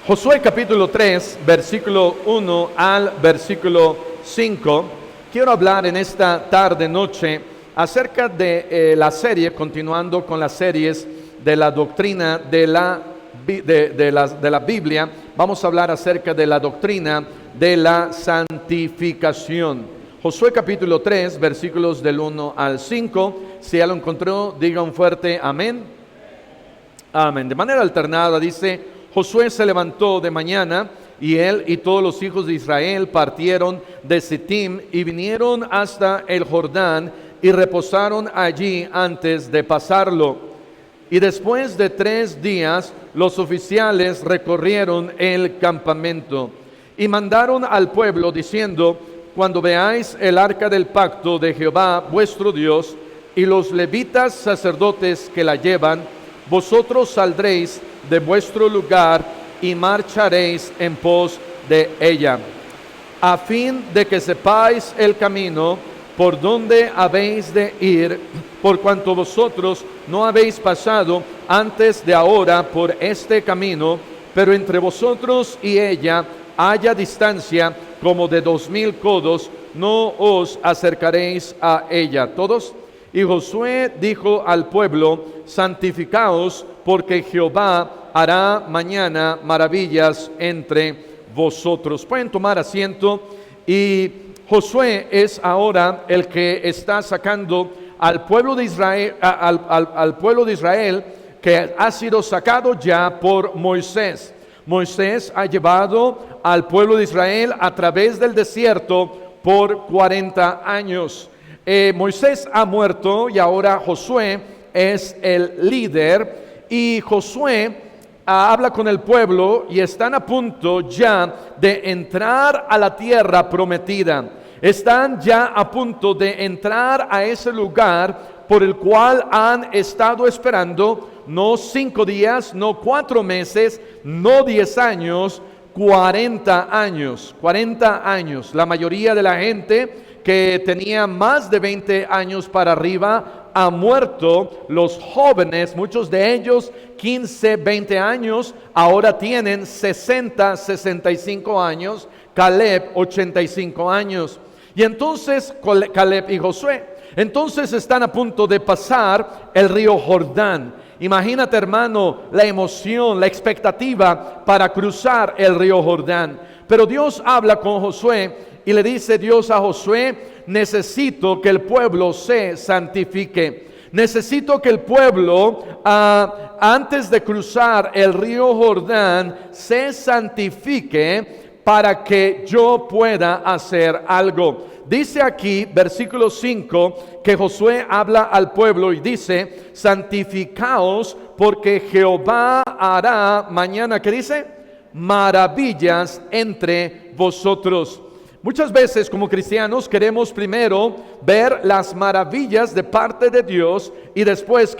Josué capítulo 3, versículo 1 al versículo 5. Quiero hablar en esta tarde, noche, acerca de la serie, continuando con las series de la doctrina de la Biblia. Vamos a hablar acerca de la doctrina de la santificación. Josué capítulo 3, versículos del 1 al 5. Si ya lo encontró, diga un fuerte amén. Amén. De manera alternada dice: Josué se levantó de mañana, y él y todos los hijos de Israel partieron de Sittim y vinieron hasta el Jordán y reposaron allí antes de pasarlo. Y después de 3 días, los oficiales recorrieron el campamento y mandaron al pueblo diciendo: cuando veáis el arca del pacto de Jehová vuestro Dios y los levitas sacerdotes que la llevan, vosotros saldréis de vuestro lugar y marcharéis en pos de ella, a fin de que sepáis el camino por donde habéis de ir, por cuanto vosotros no habéis pasado antes de ahora por este camino, pero entre vosotros y ella haya distancia como de 2000 codos, no os acercaréis a ella. ¿Todos? Y Josué dijo al pueblo: santificaos, porque Jehová hará mañana maravillas entre vosotros. Pueden tomar asiento. Y Josué es ahora el que está sacando al pueblo de Israel, al pueblo de Israel, que ha sido sacado ya por Moisés. Moisés ha llevado al pueblo de Israel a través del desierto por 40 años. Moisés ha muerto y ahora Josué es el líder, y Josué habla con el pueblo y están a punto ya de entrar a la tierra prometida. Están ya a punto de entrar a ese lugar por el cual han estado esperando no 5 días, no 4 meses, no 10 años, 40 años. 40 años. La mayoría de la gente que tenía más de 20 años para arriba ha muerto. Los jóvenes, muchos de ellos 15, 20 años, ahora tienen 60, 65 años. Caleb 85 años. Y entonces Caleb y Josué entonces están a punto de pasar el río Jordán. Imagínate, hermano, la emoción, la expectativa para cruzar el río Jordán. Pero Dios habla con Josué y le dice Dios a Josué: necesito que el pueblo se santifique. Necesito que el pueblo, antes de cruzar el río Jordán, se santifique para que yo pueda hacer algo. Dice aquí, versículo 5, que Josué habla al pueblo y dice: santificaos, porque Jehová hará mañana, ¿qué dice? Maravillas entre vosotros. Muchas veces como cristianos queremos primero ver las maravillas de parte de Dios y después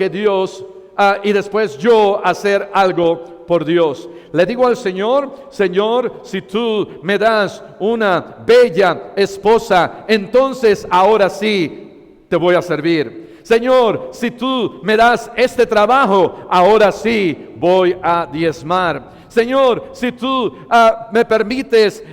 después yo hacer algo por Dios. Le digo al Señor: Señor, si tú me das una bella esposa, entonces ahora sí te voy a servir. Señor, si tú me das este trabajo, ahora sí voy a diezmar. Señor, si tú me permites,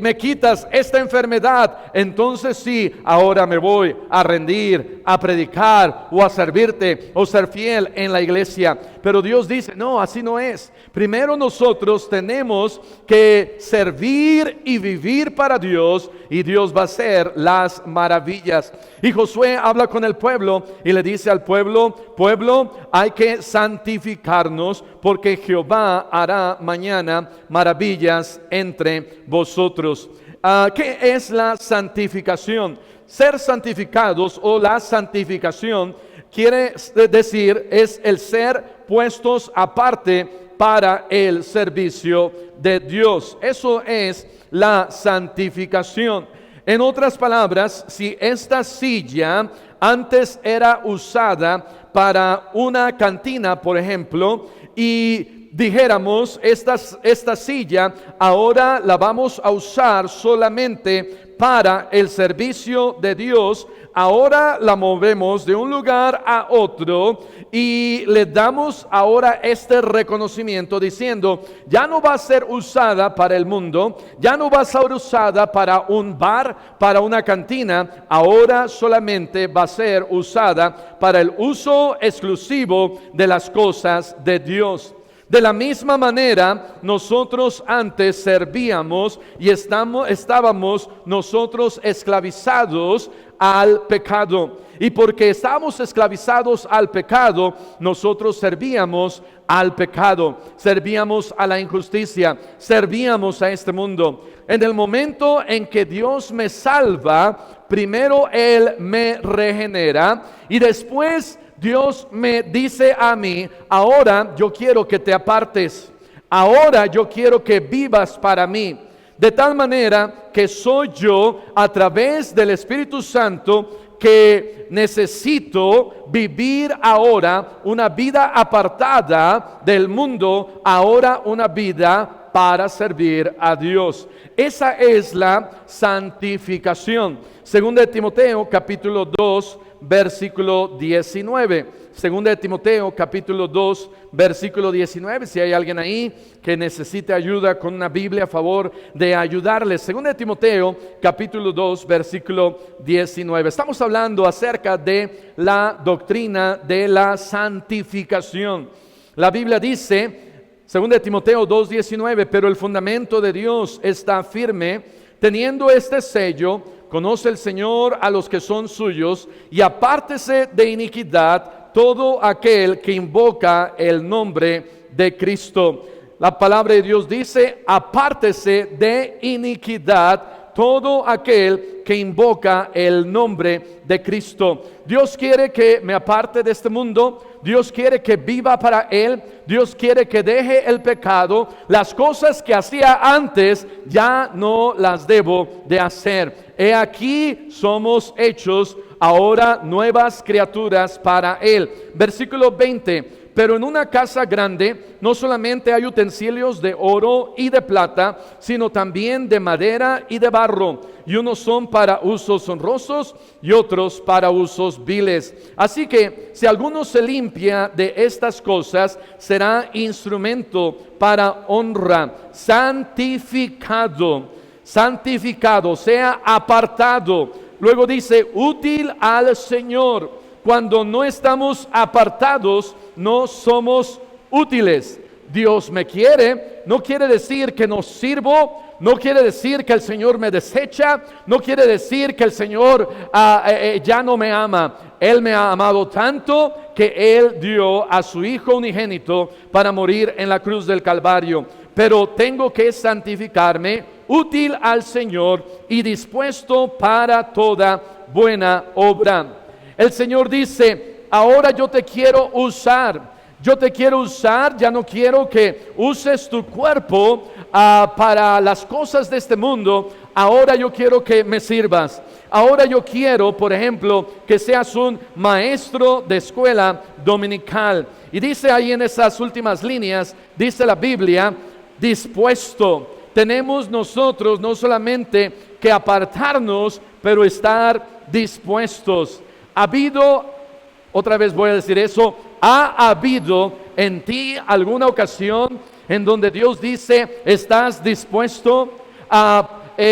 me quitas esta enfermedad, entonces sí, ahora me voy a rendir, a predicar o a servirte o ser fiel en la iglesia. Pero Dios dice: no, así no es. Primero nosotros tenemos que servir y vivir para Dios, y Dios va a hacer las maravillas. Y Josué habla con el pueblo y le dice al pueblo: pueblo, hay que santificarnos, porque Jehová hará mañana maravillas entre vosotros. ¿Qué es la santificación? Ser santificados, o la santificación, quiere decir es el ser puestos aparte para el servicio de Dios. Eso es la santificación. En otras palabras, si esta silla antes era usada para una cantina, por ejemplo, y dijéramos, esta silla ahora la vamos a usar solamente para el servicio de Dios, ahora la movemos de un lugar a otro y le damos ahora este reconocimiento diciendo, ya no va a ser usada para el mundo, ya no va a ser usada para un bar, para una cantina, ahora solamente va a ser usada para el uso exclusivo de las cosas de Dios. De la misma manera, nosotros antes servíamos y estábamos nosotros esclavizados al pecado. Y porque estábamos esclavizados al pecado, nosotros servíamos al pecado, servíamos a la injusticia, servíamos a este mundo. En el momento en que Dios me salva, primero Él me regenera y después Dios me dice a mí, ahora yo quiero que te apartes, ahora yo quiero que vivas para mí. De tal manera que soy yo a través del Espíritu Santo que necesito vivir ahora una vida apartada del mundo, ahora una vida para servir a Dios. Esa es la santificación. Segunda de Timoteo capítulo 2 versículo 19. Segunda de Timoteo capítulo 2 versículo 19. Si hay alguien ahí que necesite ayuda con una Biblia, a favor de ayudarles. Segunda de Timoteo capítulo 2 versículo 19. Estamos hablando acerca de la doctrina de la santificación. La Biblia dice, segunda de Timoteo 2:19, pero el fundamento de Dios está firme, teniendo este sello, conoce el Señor a los que son suyos, y apártese de iniquidad todo aquel que invoca el nombre de Cristo. La palabra de Dios dice, apártese de iniquidad todo aquel que invoca el nombre de Cristo. Dios quiere que me aparte de este mundo. Dios quiere que viva para Él. Dios quiere que deje el pecado. Las cosas que hacía antes ya no las debo de hacer. He aquí somos hechos ahora nuevas criaturas para Él. Versículo 20. Pero en una casa grande no solamente hay utensilios de oro y de plata, sino también de madera y de barro, y unos son para usos honrosos y otros para usos viles. Así que si alguno se limpia de estas cosas, será instrumento para honra, santificado, sea apartado. Luego dice, útil al Señor. Cuando no estamos apartados, no somos útiles. Dios me quiere, no quiere decir que no sirvo, no quiere decir que el Señor me desecha, no quiere decir que el Señor ya no me ama. Él me ha amado tanto que Él dio a su Hijo unigénito para morir en la cruz del Calvario. Pero tengo que santificarme, útil al Señor y dispuesto para toda buena obra. El Señor dice, ahora yo te quiero usar. Yo te quiero usar, ya no quiero que uses tu cuerpo para las cosas de este mundo. Ahora yo quiero que me sirvas. Ahora yo quiero, por ejemplo, que seas un maestro de escuela dominical. Y dice ahí en esas últimas líneas, dice la Biblia, dispuesto. Tenemos nosotros no solamente que apartarnos, pero estar dispuestos. Ha habido, otra vez voy a decir eso, ¿ha habido en ti alguna ocasión en donde Dios dice, ¿estás dispuesto?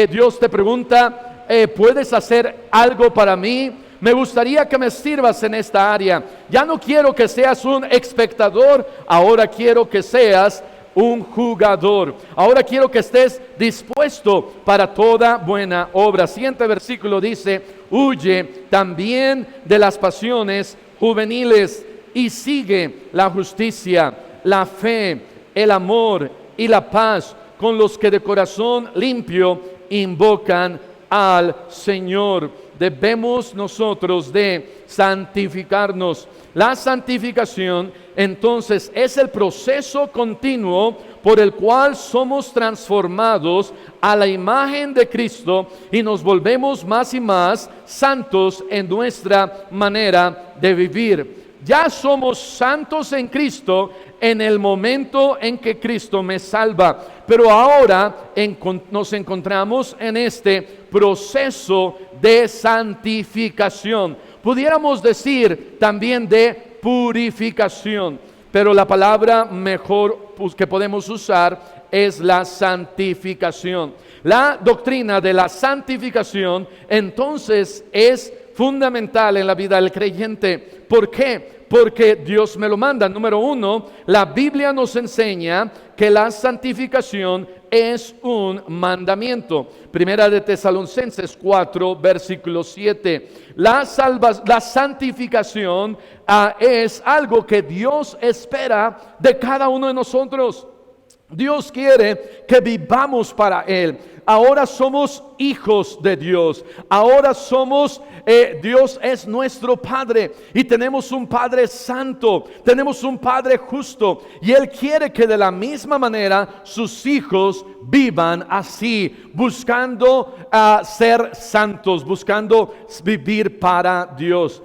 Dios te pregunta, ¿puedes hacer algo para mí? Me gustaría que me sirvas en esta área. Ya no quiero que seas un espectador, ahora quiero que seas un jugador. Ahora quiero que estés dispuesto para toda buena obra. Siguiente versículo dice, huye también de las pasiones juveniles y sigue la justicia, la fe, el amor y la paz con los que de corazón limpio invocan al Señor. Debemos nosotros de santificarnos. La santificación entonces es el proceso continuo por el cual somos transformados a la imagen de Cristo y nos volvemos más y más santos en nuestra manera de vivir. ya somos santos en Cristo en el momento en que Cristo me salva. Pero ahora nos encontramos en este proceso de santificación. Pudiéramos decir también de purificación, pero la palabra mejor que podemos usar es la santificación. La doctrina de la santificación entonces es fundamental en la vida del creyente. ¿Por qué? Porque Dios me lo manda. Número uno, la Biblia nos enseña que la santificación es un mandamiento. Primera de Tesalonicenses 4, versículo 7. La santificación es algo que Dios espera de cada uno de nosotros. Dios quiere que vivamos para Él. Ahora somos hijos de Dios. Ahora Dios es nuestro Padre y tenemos un Padre santo, tenemos un Padre justo, y Él quiere que de la misma manera sus hijos vivan así, buscando ser santos, buscando vivir para Dios.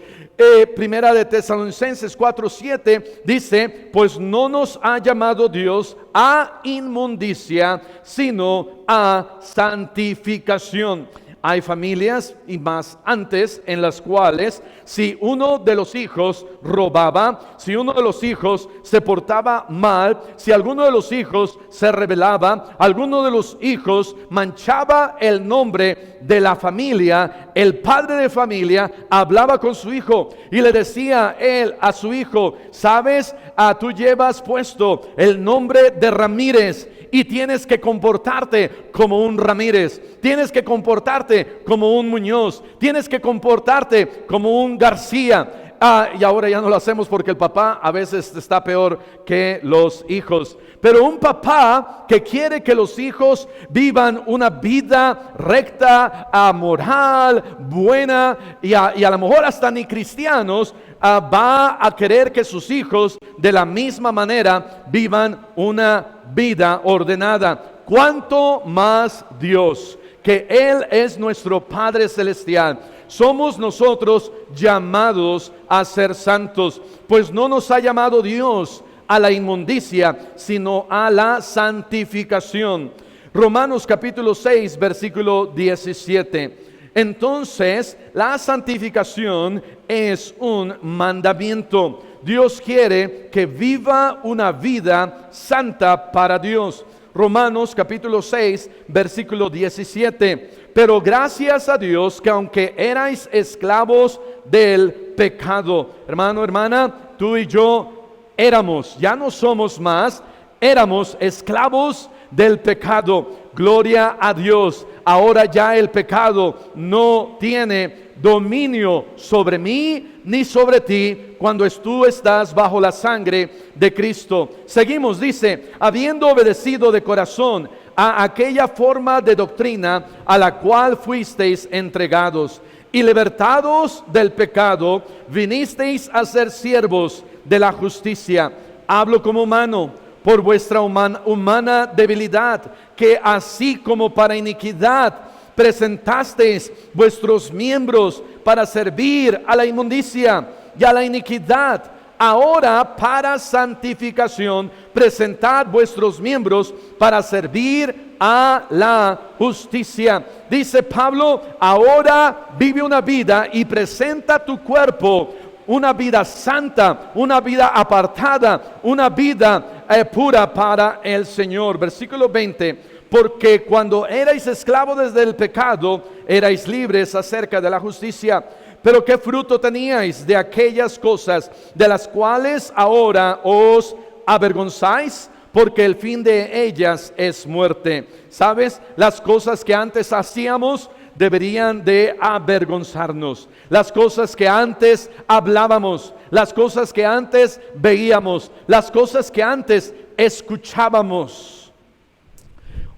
Primera de Tesalonicenses 4:7 dice: pues no nos ha llamado Dios a inmundicia, sino a santificación. Hay familias, y más antes, en las cuales si uno de los hijos robaba, si uno de los hijos se portaba mal, si alguno de los hijos se rebelaba, alguno de los hijos manchaba el nombre de la familia, el padre de familia hablaba con su hijo y le decía él a su hijo: sabes, tú llevas puesto el nombre de Ramírez y tienes que comportarte como un Ramírez, tienes que comportarte como un Muñoz, tienes que comportarte como un García. Y ahora ya no lo hacemos porque el papá a veces está peor que los hijos. Pero un papá que quiere que los hijos vivan una vida recta, moral, buena, y a lo mejor hasta ni cristianos, va a querer que sus hijos de la misma manera vivan una vida ordenada. ¿Cuánto más Dios, que Él es nuestro Padre Celestial? Somos nosotros llamados a ser santos, pues no nos ha llamado Dios a la inmundicia, sino a la santificación. Romanos capítulo 6, versículo 17. Entonces, la santificación es un mandamiento. Dios quiere que viva una vida santa para Dios. Romanos capítulo 6, versículo 17. Pero gracias a Dios que aunque erais esclavos del pecado, hermano, hermana, tú y yo éramos, ya no somos más, éramos esclavos del pecado. Gloria a Dios. Ahora ya el pecado no tiene dominio sobre mí ni sobre ti cuando tú estás bajo la sangre de Cristo. Seguimos, dice: habiendo obedecido de corazón a aquella forma de doctrina a la cual fuisteis entregados, y libertados del pecado, vinisteis a ser siervos de la justicia. Hablo como humano, por vuestra humana debilidad, que así como para iniquidad presentasteis vuestros miembros para servir a la inmundicia y a la iniquidad, ahora para santificación presentad vuestros miembros para servir a la justicia. Dice Pablo: ahora vive una vida y presenta tu cuerpo, una vida santa, una vida apartada, una vida pura para el Señor. Versículo 20. Porque cuando erais esclavos desde el pecado, erais libres acerca de la justicia. Pero ¿qué fruto teníais de aquellas cosas de las cuales ahora os avergonzáis? Porque el fin de ellas es muerte. ¿Sabes? Las cosas que antes hacíamos deberían de avergonzarnos. Las cosas que antes hablábamos, las cosas que antes veíamos, las cosas que antes escuchábamos.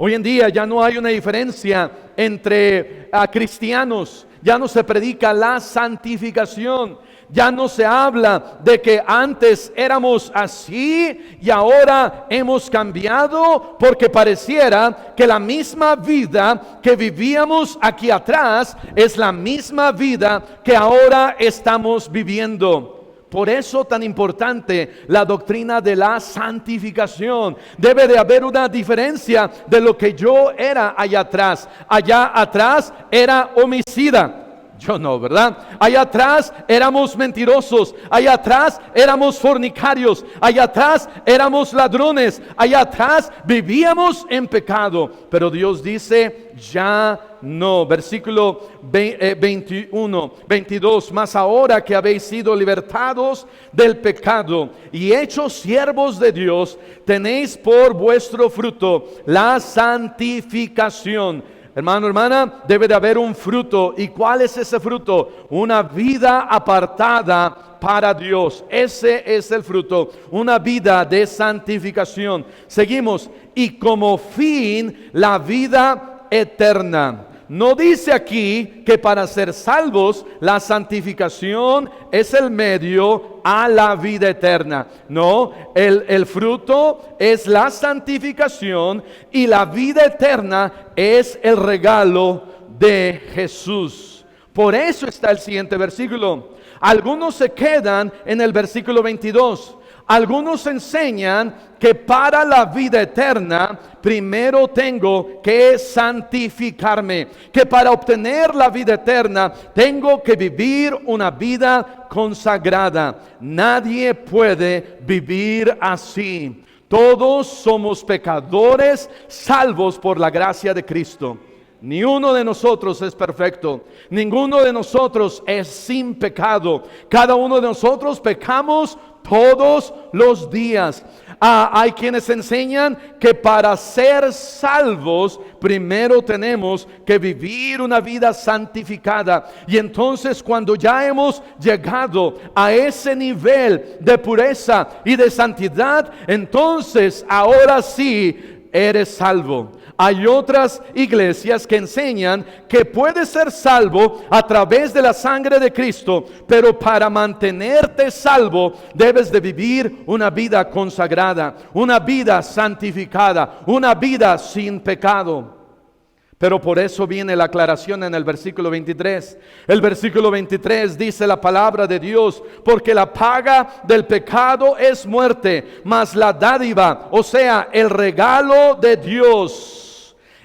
Hoy en día ya no hay una diferencia entre cristianos. Ya no se predica la santificación. Ya no se habla de que antes éramos así y ahora hemos cambiado, porque pareciera que la misma vida que vivíamos aquí atrás es la misma vida que ahora estamos viviendo. Por eso tan importante la doctrina de la santificación. Debe de haber una diferencia de lo que yo era allá atrás. Allá atrás era homicida. Yo no, ¿verdad? Allá atrás éramos mentirosos, allá atrás éramos fornicarios, allá atrás éramos ladrones, allá atrás vivíamos en pecado. Pero Dios dice, ya no. Versículo 21, 22, mas ahora que habéis sido libertados del pecado y hechos siervos de Dios, tenéis por vuestro fruto la santificación. Hermano, hermana, debe de haber un fruto. ¿Y cuál es ese fruto? Una vida apartada para Dios. Ese es el fruto, una vida de santificación. Seguimos. Y como fin, la vida eterna. No dice aquí que para ser salvos la santificación es el medio a la vida eterna. No, el fruto es la santificación y la vida eterna es el regalo de Jesús. Por eso está el siguiente versículo. Algunos se quedan en el versículo 22. Algunos enseñan que para la vida eterna primero tengo que santificarme, que para obtener la vida eterna tengo que vivir una vida consagrada. Nadie puede vivir así. Todos somos pecadores salvos por la gracia de Cristo. Ni uno de nosotros es perfecto. Ninguno de nosotros es sin pecado. Cada uno de nosotros pecamos todos los días. Hay quienes enseñan que para ser salvos primero tenemos que vivir una vida santificada. Y entonces cuando ya hemos llegado a ese nivel de pureza y de santidad, entonces ahora sí eres salvo. Hay otras iglesias que enseñan que puedes ser salvo a través de la sangre de Cristo, pero para mantenerte salvo debes de vivir una vida consagrada, una vida santificada, una vida sin pecado. Pero por eso viene la aclaración en el versículo 23. El versículo 23 dice la palabra de Dios: porque la paga del pecado es muerte, mas la dádiva, o sea, el regalo de Dios,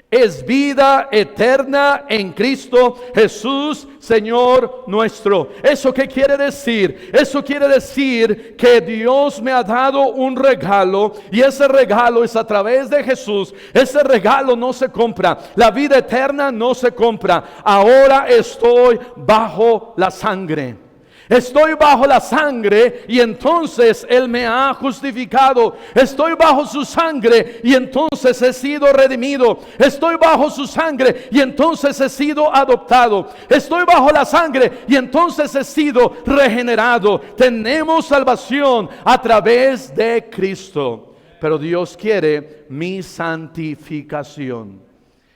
es vida eterna en Cristo Jesús, Señor nuestro. ¿Eso qué quiere decir? Eso quiere decir que Dios me ha dado un regalo, y ese regalo es a través de Jesús. Ese regalo no se compra. La vida eterna no se compra. Ahora estoy bajo la sangre. Estoy bajo la sangre y entonces Él me ha justificado. Estoy bajo su sangre y entonces he sido redimido. Estoy bajo su sangre y entonces he sido adoptado. Estoy bajo la sangre y entonces he sido regenerado. Tenemos salvación a través de Cristo. Pero Dios quiere mi santificación.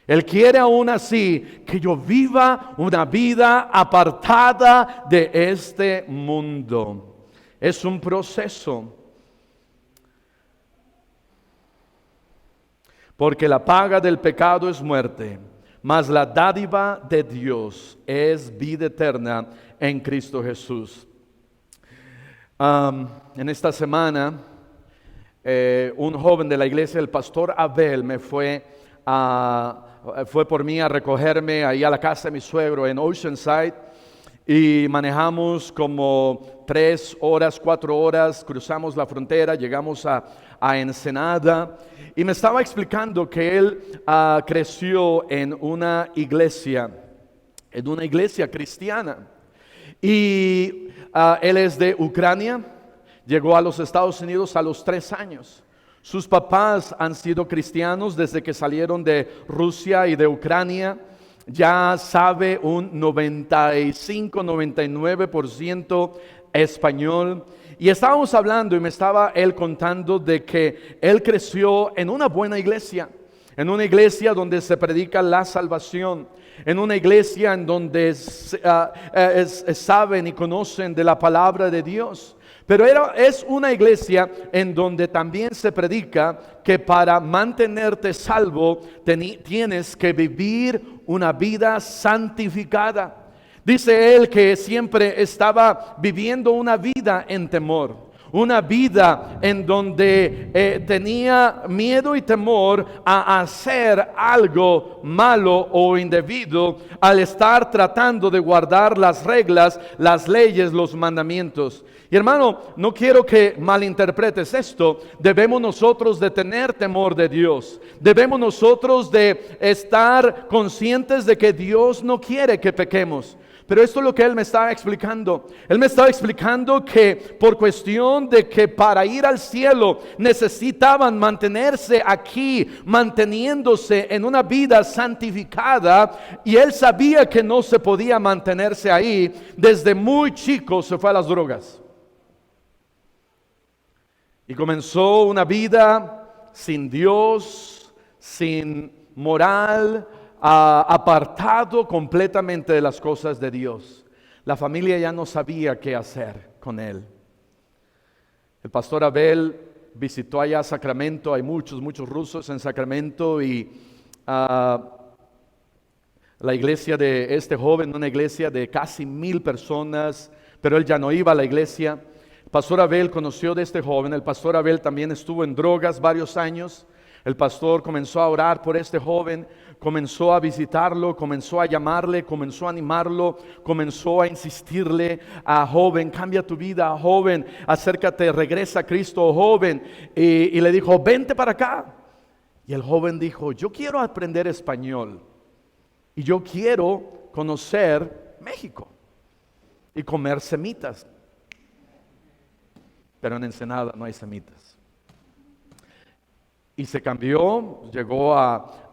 Él quiere aún así que yo viva una vida apartada de este mundo. Es un proceso. Porque la paga del pecado es muerte, mas la dádiva de Dios es vida eterna en Cristo Jesús. En esta semana, un joven de la iglesia, el pastor Abel, fue por mí a recogerme ahí a la casa de mi suegro en Oceanside, y manejamos como 3 horas, 4 horas, cruzamos la frontera, llegamos a Ensenada, y me estaba explicando que él creció en una iglesia cristiana, y él es de Ucrania. Llegó a los Estados Unidos a los 3 años. Sus papás han sido cristianos desde que salieron de Rusia y de Ucrania. Ya sabe un 95-99% español. Y estábamos hablando y me estaba él contando de que él creció en una buena iglesia. En una iglesia donde se predica la salvación. En una iglesia en donde saben y conocen de la palabra de Dios. Pero es una iglesia en donde también se predica que para mantenerte salvo tienes que vivir una vida santificada. Dice él que siempre estaba viviendo una vida en temor, una vida en donde tenía miedo y temor a hacer algo malo o indebido al estar tratando de guardar las reglas, las leyes, los mandamientos. Y hermano, no quiero que malinterpretes esto. Debemos nosotros de tener temor de Dios. Debemos nosotros de estar conscientes de que Dios no quiere que pequemos. Pero esto es lo que él me estaba explicando. Él me estaba explicando que por cuestión de que para ir al cielo necesitaban mantenerse aquí, manteniéndose en una vida santificada, y él sabía que no se podía mantenerse ahí. Desde muy chico se fue a las drogas y comenzó una vida sin Dios, sin moral, apartado completamente de las cosas de Dios. La familia ya no sabía qué hacer con él. El pastor Abel visitó allá Sacramento. Hay muchos rusos en Sacramento, y la iglesia de este joven, una iglesia de casi 1,000 personas, pero él ya no iba a la iglesia. El pastor Abel conoció de este joven. El pastor Abel también estuvo en drogas varios años. El pastor comenzó a orar por este joven, comenzó a visitarlo, comenzó a llamarle, comenzó a animarlo, comenzó a insistirle: joven, cambia tu vida, joven, acércate, regresa a Cristo, joven. Y le dijo: vente para acá. Y el joven dijo: yo quiero aprender español y yo quiero conocer México y comer semitas. Pero en Ensenada no hay semitas. Y se cambió, llegó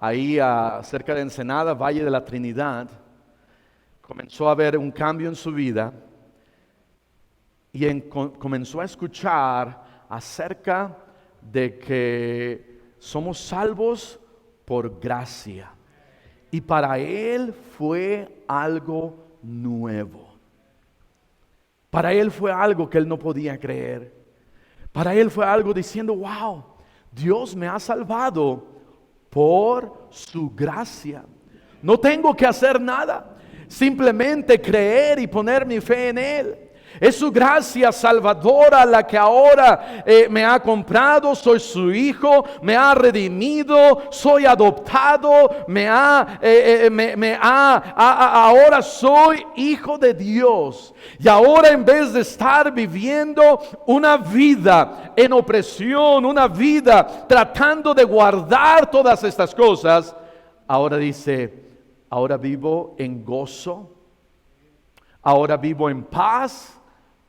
ahí cerca de Ensenada, Valle de la Trinidad. Comenzó a haber un cambio en su vida y comenzó a escuchar acerca de que somos salvos por gracia. Y para él fue algo nuevo. Para él fue algo que él no podía creer. Para él fue algo diciendo: wow, Dios me ha salvado por su gracia. No tengo que hacer nada, simplemente creer y poner mi fe en Él. Es su gracia salvadora la que ahora me ha comprado. Soy su hijo, me ha redimido, soy adoptado, ahora soy hijo de Dios. Y ahora, en vez de estar viviendo una vida en opresión, una vida tratando de guardar todas estas cosas, ahora dice: ahora vivo en gozo, ahora vivo en paz,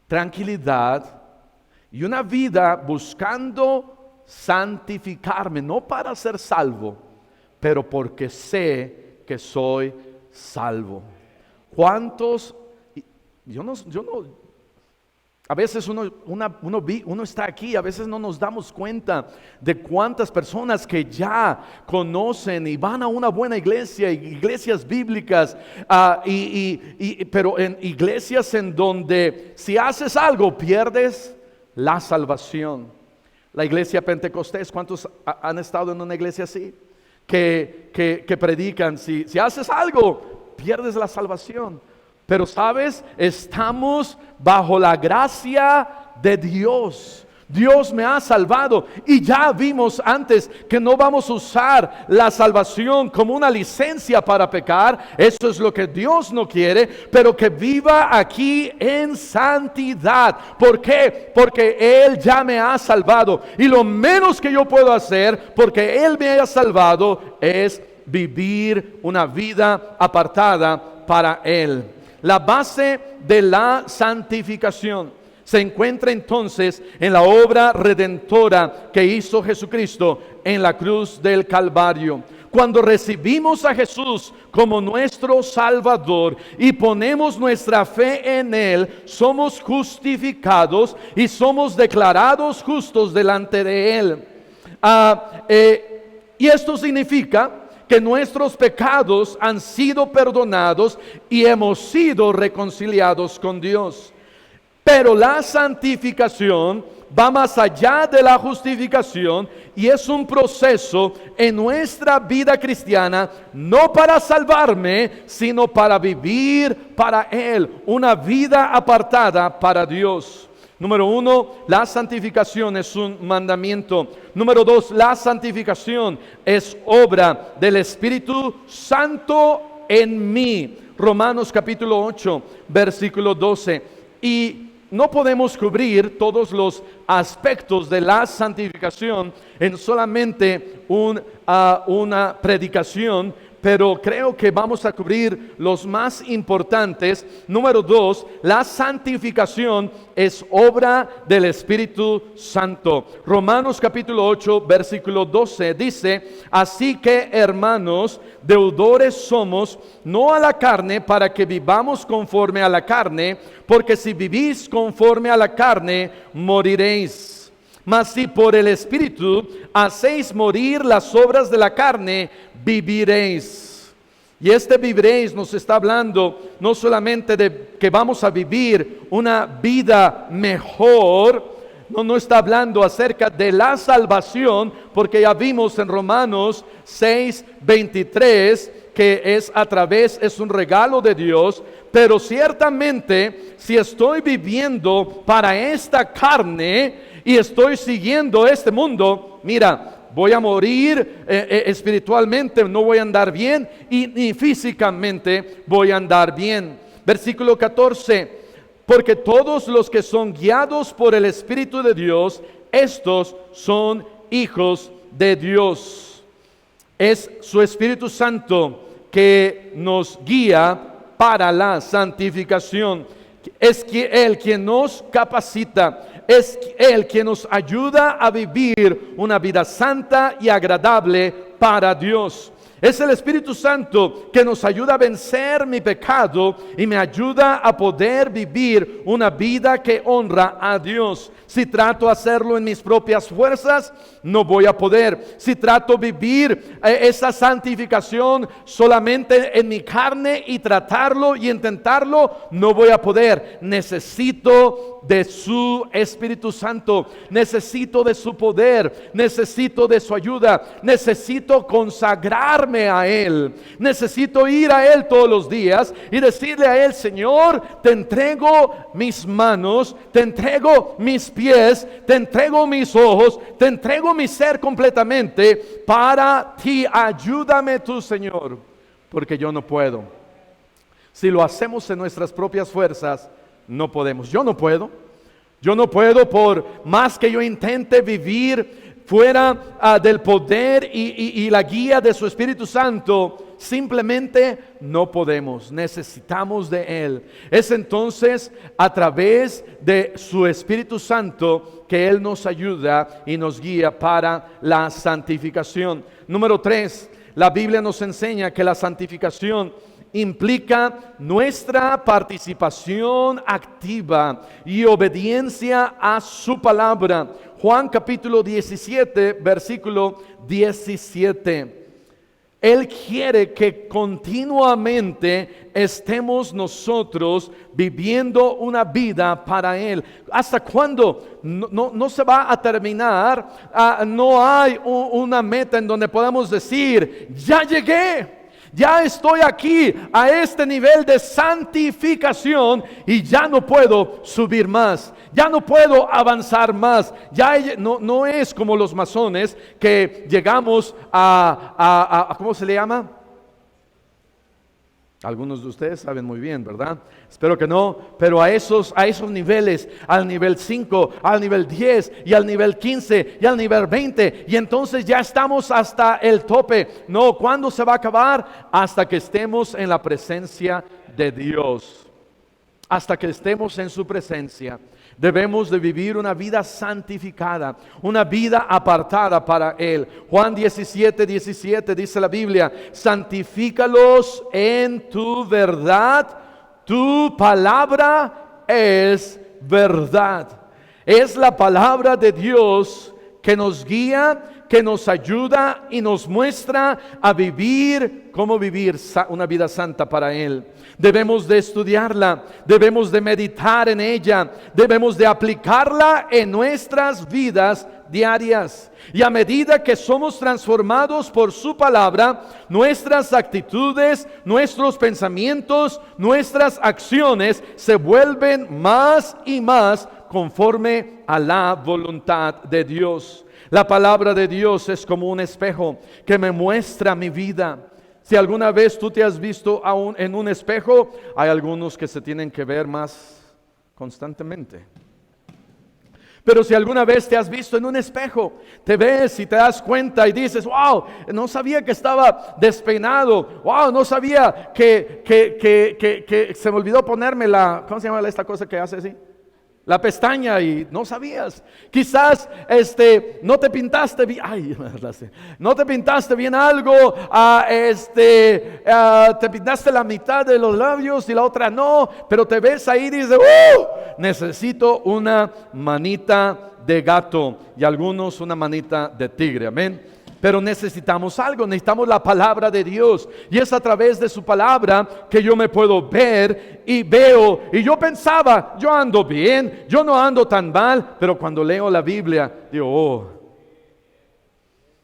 tranquilidad, y una vida buscando santificarme, no para ser salvo, pero porque sé que soy salvo. ¿Cuántos? Yo no, a veces uno está aquí, a veces no nos damos cuenta de cuántas personas que ya conocen y van a una buena iglesia, iglesias bíblicas, pero en iglesias en donde si haces algo pierdes la salvación. La iglesia Pentecostés, ¿cuántos han estado en una iglesia así? Que predican, si haces algo pierdes la salvación. Pero sabes, estamos bajo la gracia de Dios. Dios me ha salvado, y ya vimos antes que no vamos a usar la salvación como una licencia para pecar. Eso es lo que Dios no quiere, pero que viva aquí en santidad. ¿Por qué? Porque Él ya me ha salvado, y lo menos que yo puedo hacer porque Él me haya salvado es vivir una vida apartada para Él. La base de la santificación se encuentra entonces en la obra redentora que hizo Jesucristo en la cruz del Calvario. Cuando recibimos a Jesús como nuestro Salvador y ponemos nuestra fe en Él, somos justificados y somos declarados justos delante de Él. Y esto significa que nuestros pecados han sido perdonados y hemos sido reconciliados con Dios. Pero la santificación va más allá de la justificación y es un proceso en nuestra vida cristiana, no para salvarme, sino para vivir para Él, una vida apartada para Dios. Número 1, la santificación es un mandamiento. Número 2, la santificación es obra del Espíritu Santo en mí. Romanos capítulo 8, versículo 12. Y no podemos cubrir todos los aspectos de la santificación en solamente una predicación, pero creo que vamos a cubrir los más importantes. Número 2, la santificación es obra del Espíritu Santo. Romanos capítulo 8, versículo 12 dice: así que, hermanos, deudores somos, no a la carne, para que vivamos conforme a la carne, porque si vivís conforme a la carne, moriréis. Mas si por el Espíritu hacéis morir las obras de la carne, viviréis. Y viviréis nos está hablando no solamente de que vamos a vivir una vida mejor, no está hablando acerca de la salvación, porque ya vimos en Romanos 6:23 que es un regalo de Dios. Pero ciertamente, si estoy viviendo para esta carne y estoy siguiendo este mundo, mira, voy a morir espiritualmente, no voy a andar bien, y ni físicamente voy a andar bien. Versículo 14, porque todos los que son guiados por el Espíritu de Dios, estos son hijos de Dios. Es su Espíritu Santo que nos guía para la santificación. Es Él quien nos capacita, es Él quien nos ayuda a vivir una vida santa y agradable para Dios. Es el Espíritu Santo que nos ayuda a vencer mi pecado y me ayuda a poder vivir una vida que honra a Dios. Si trato de hacerlo en mis propias fuerzas, no voy a poder. Si trato de vivir esa santificación solamente en mi carne y tratarlo y intentarlo, no voy a poder. Necesito de su Espíritu Santo, necesito de su poder, necesito de su ayuda, necesito consagrarme a Él, necesito ir a Él todos los días y decirle a Él: Señor, te entrego mis manos, te entrego mis pies, te entrego mis ojos, te entrego mi ser completamente para ti. Ayúdame tú, Señor, porque yo no puedo. Si lo hacemos en nuestras propias fuerzas, no podemos. Yo no puedo por más que yo intente vivir fuera del poder y la guía de su Espíritu Santo. Simplemente no podemos, necesitamos de Él. Es entonces a través de su Espíritu Santo que Él nos ayuda y nos guía para la santificación. Número 3, la Biblia nos enseña que la santificación implica nuestra participación activa y obediencia a su palabra. Juan capítulo 17, versículo 17. Él quiere que continuamente estemos nosotros viviendo una vida para Él. ¿Hasta cuándo? No se va a terminar. No hay una meta en donde podamos decir: ya llegué. Ya estoy aquí a este nivel de santificación y ya no puedo subir más, ya no puedo avanzar más. No es como los masones que llegamos a ¿cómo se le llama? Algunos de ustedes saben muy bien, ¿verdad? Espero que no, pero a esos niveles, al nivel 5, al nivel 10 y al nivel 15 y al nivel 20, y entonces ya estamos hasta el tope. No, ¿cuándo se va a acabar? Hasta que estemos en la presencia de Dios. Hasta que estemos en su presencia. Debemos de vivir una vida santificada, una vida apartada para Él. Juan 17, 17 dice la Biblia: santifícalos en tu verdad, tu palabra es verdad. Es la palabra de Dios que nos guía, que nos ayuda y nos muestra a vivir, cómo vivir una vida santa para Él. Debemos de estudiarla, debemos de meditar en ella, debemos de aplicarla en nuestras vidas diarias. Y a medida que somos transformados por su palabra, nuestras actitudes, nuestros pensamientos, nuestras acciones se vuelven más y más conforme a la voluntad de Dios. La palabra de Dios es como un espejo que me muestra mi vida. Si alguna vez tú te has visto en un espejo, hay algunos que se tienen que ver más constantemente. Pero si alguna vez te has visto en un espejo, te ves y te das cuenta y dices, wow, no sabía que estaba despeinado, wow, no sabía que se me olvidó ponerme ¿cómo se llama esta cosa que hace así? La pestaña, y no sabías. Quizás no te pintaste bien, no te pintaste bien algo, te pintaste la mitad de los labios y la otra no, pero te ves ahí y dices, necesito una manita de gato, y algunos una manita de tigre, amén. Pero necesitamos algo, necesitamos la palabra de Dios, y es a través de su palabra que yo me puedo ver y veo. Y yo pensaba, yo ando bien, yo no ando tan mal, pero cuando leo la Biblia digo,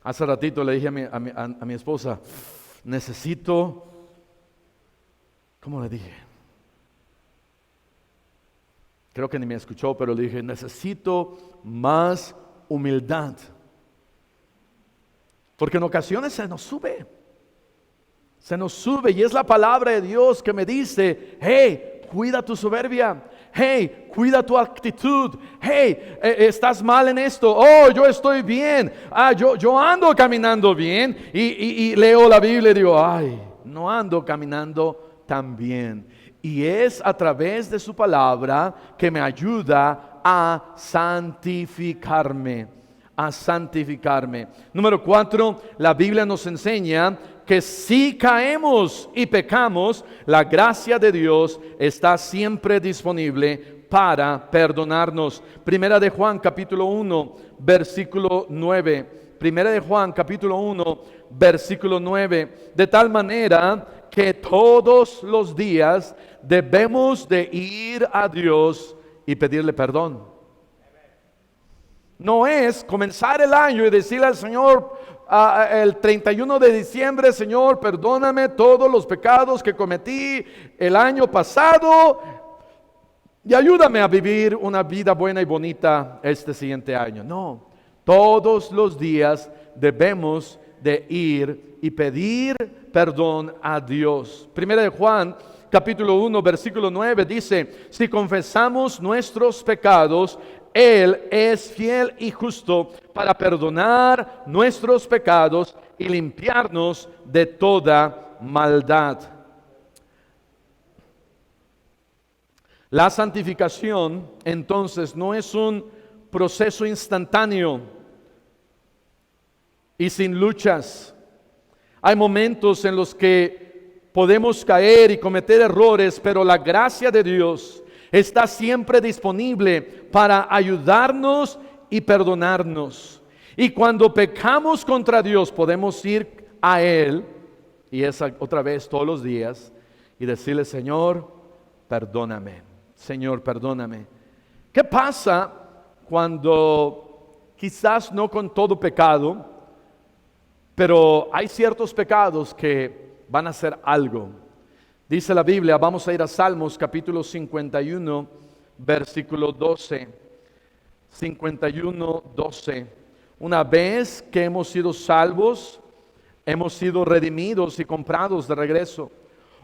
hace ratito le dije a mi esposa, necesito, ¿cómo le dije? Creo que ni me escuchó, pero le dije, necesito más humildad. Porque en ocasiones se nos sube, y es la palabra de Dios que me dice, hey, cuida tu soberbia, hey, cuida tu actitud, hey, estás mal en esto, yo estoy bien, yo ando caminando bien, y leo la Biblia y digo, no ando caminando tan bien. Y es a través de su palabra que me ayuda a santificarme. Número 4, la Biblia nos enseña que si caemos y pecamos, la gracia de Dios está siempre disponible para perdonarnos. Primera de Juan capítulo 1 versículo 9. Primera de Juan capítulo 1 versículo 9. De tal manera que todos los días debemos de ir a Dios y pedirle perdón. No es comenzar el año y decirle al Señor el 31 de diciembre, Señor, perdóname todos los pecados que cometí el año pasado y ayúdame a vivir una vida buena y bonita este siguiente año. No, todos los días debemos de ir y pedir perdón a Dios. Primera de Juan capítulo 1 versículo 9 dice, si confesamos nuestros pecados, Él es fiel y justo para perdonar nuestros pecados y limpiarnos de toda maldad. La santificación, entonces, no es un proceso instantáneo y sin luchas. Hay momentos en los que podemos caer y cometer errores, pero la gracia de Dios está siempre disponible para ayudarnos y perdonarnos. Y cuando pecamos contra Dios, podemos ir a Él, y es otra vez todos los días, y decirle, Señor, perdóname. Señor, perdóname. ¿Qué pasa cuando quizás no con todo pecado, pero hay ciertos pecados que van a hacer algo? Dice la Biblia, vamos a ir a Salmos capítulo 51, versículo 12. 51, 12. Una vez que hemos sido salvos, hemos sido redimidos y comprados de regreso.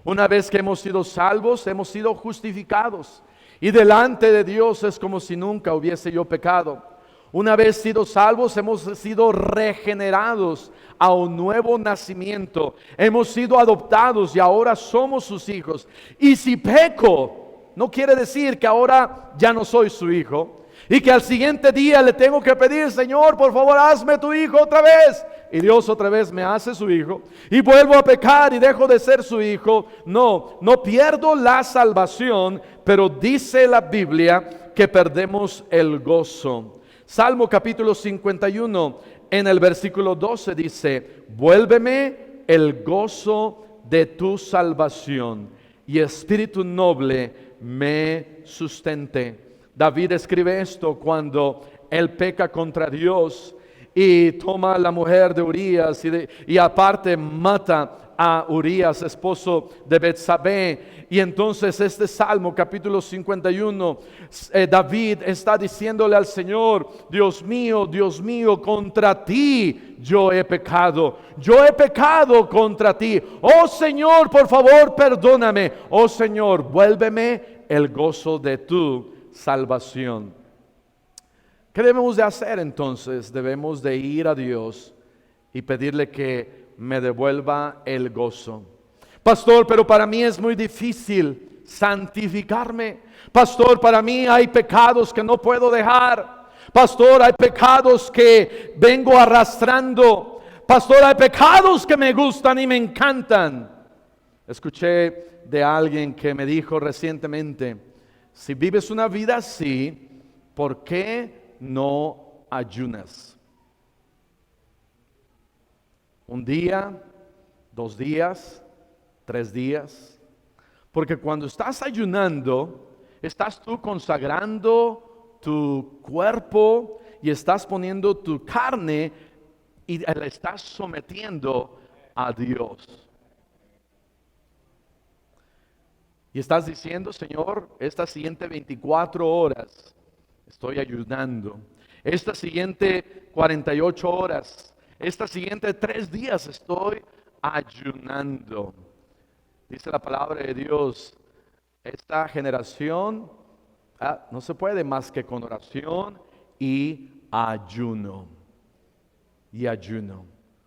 Una vez que hemos sido salvos, hemos sido justificados. Y delante de Dios es como si nunca hubiese yo pecado. Una vez sido salvos, hemos sido regenerados a un nuevo nacimiento. Hemos sido adoptados y ahora somos sus hijos. Y si peco, no quiere decir que ahora ya no soy su hijo. Y que al siguiente día le tengo que pedir, Señor, por favor, hazme tu hijo otra vez. Y Dios otra vez me hace su hijo. Y vuelvo a pecar y dejo de ser su hijo. No pierdo la salvación, pero dice la Biblia que perdemos el gozo. Salmo capítulo 51, en el versículo 12 dice, vuélveme el gozo de tu salvación y espíritu noble me sustente. David escribe esto cuando él peca contra Dios y toma a la mujer de Urías y aparte mata a Urías, esposo de Betsabé. Y entonces este Salmo capítulo 51, David está diciéndole al Señor, Dios mío, contra ti yo he pecado contra ti. Oh Señor, por favor, perdóname. Oh Señor, vuélveme el gozo de tu salvación. ¿Qué debemos de hacer entonces? Debemos de ir a Dios y pedirle que me devuelva el gozo. Pastor, pero para mí es muy difícil santificarme. Pastor, para mí hay pecados que no puedo dejar. Pastor, hay pecados que vengo arrastrando. Pastor, hay pecados que me gustan y me encantan. Escuché de alguien que me dijo recientemente, si vives una vida así, ¿por qué no ayunas? Un día, 2 días, 3 días. Porque cuando estás ayunando, estás tú consagrando tu cuerpo y estás poniendo tu carne y la estás sometiendo a Dios. Y estás diciendo, Señor, estas siguientes 24 horas estoy ayunando. Estas siguientes 48 horas, estas siguientes 3 días estoy ayunando. Dice la palabra de Dios, esta generación no se puede más que con oración y ayuno.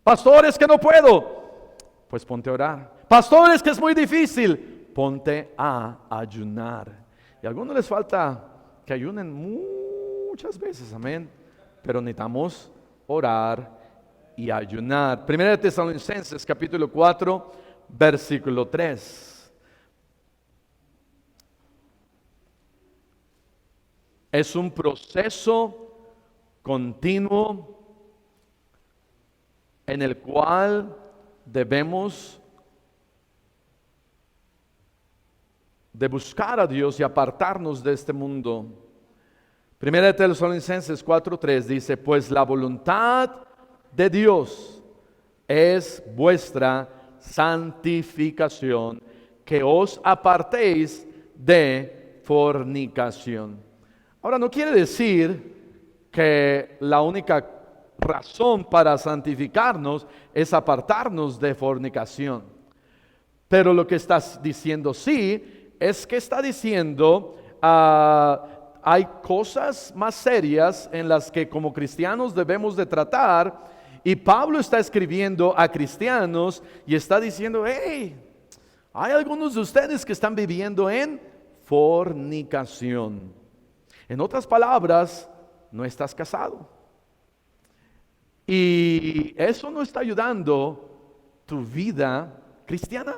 Pastores, que no puedo, pues ponte a orar. Pastores, que es muy difícil, ponte a ayunar. Y a algunos les falta que ayunen muchas veces, amén. Pero necesitamos orar y ayunar. Primera de Tesalonicenses capítulo 4, versículo 3. Es un proceso continuo en el cual debemos de buscar a Dios y apartarnos de este mundo. Primera de Tesalonicenses 4:3 dice, pues la voluntad de Dios es vuestra santificación, que os apartéis de fornicación. Ahora, no quiere decir que la única razón para santificarnos es apartarnos de fornicación. Pero lo que estás diciendo sí, es que está diciendo, hay cosas más serias en las que como cristianos debemos de tratar. Y Pablo está escribiendo a cristianos y está diciendo, hey, hay algunos de ustedes que están viviendo en fornicación. En otras palabras, no estás casado. Y eso no está ayudando tu vida cristiana.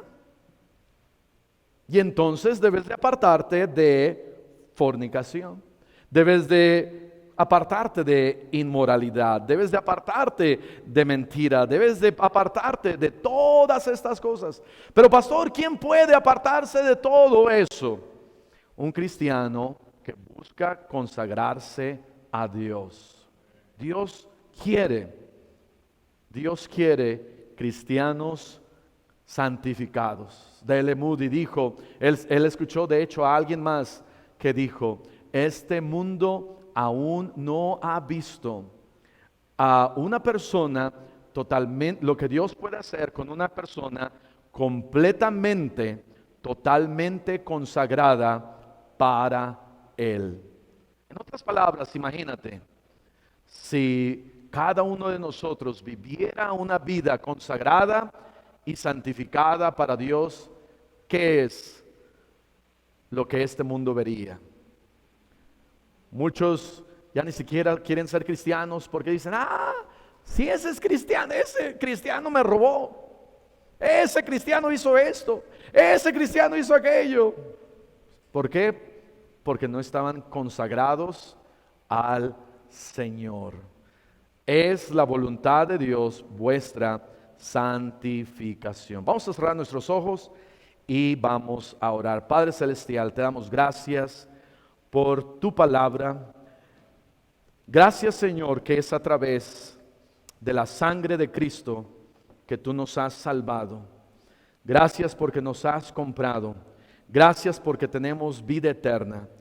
Y entonces debes de apartarte de fornicación. Debes de apartarte de inmoralidad. Debes de apartarte de mentira. Debes de apartarte de todas estas cosas. Pero pastor, ¿quién puede apartarse de todo eso? Un cristiano que busca consagrarse a Dios. Dios quiere cristianos santificados. D.L. Moody dijo, él escuchó de hecho a alguien más que dijo, este mundo aún no ha visto a una persona totalmente, lo que Dios puede hacer con una persona completamente, totalmente consagrada para Él. En otras palabras, imagínate, si cada uno de nosotros viviera una vida consagrada y santificada para Dios, ¿qué es lo que este mundo vería? Muchos ya ni siquiera quieren ser cristianos porque dicen, si ese es cristiano, ese cristiano me robó, ese cristiano hizo esto, ese cristiano hizo aquello. ¿Por qué? Porque no estaban consagrados al Señor. es la voluntad de Dios vuestra santificación. Vamos a cerrar nuestros ojos y vamos a orar. Padre Celestial, te damos gracias por tu palabra. Gracias, Señor, que es a través de la sangre de Cristo que tú nos has salvado. Gracias porque nos has comprado. Gracias porque tenemos vida eterna.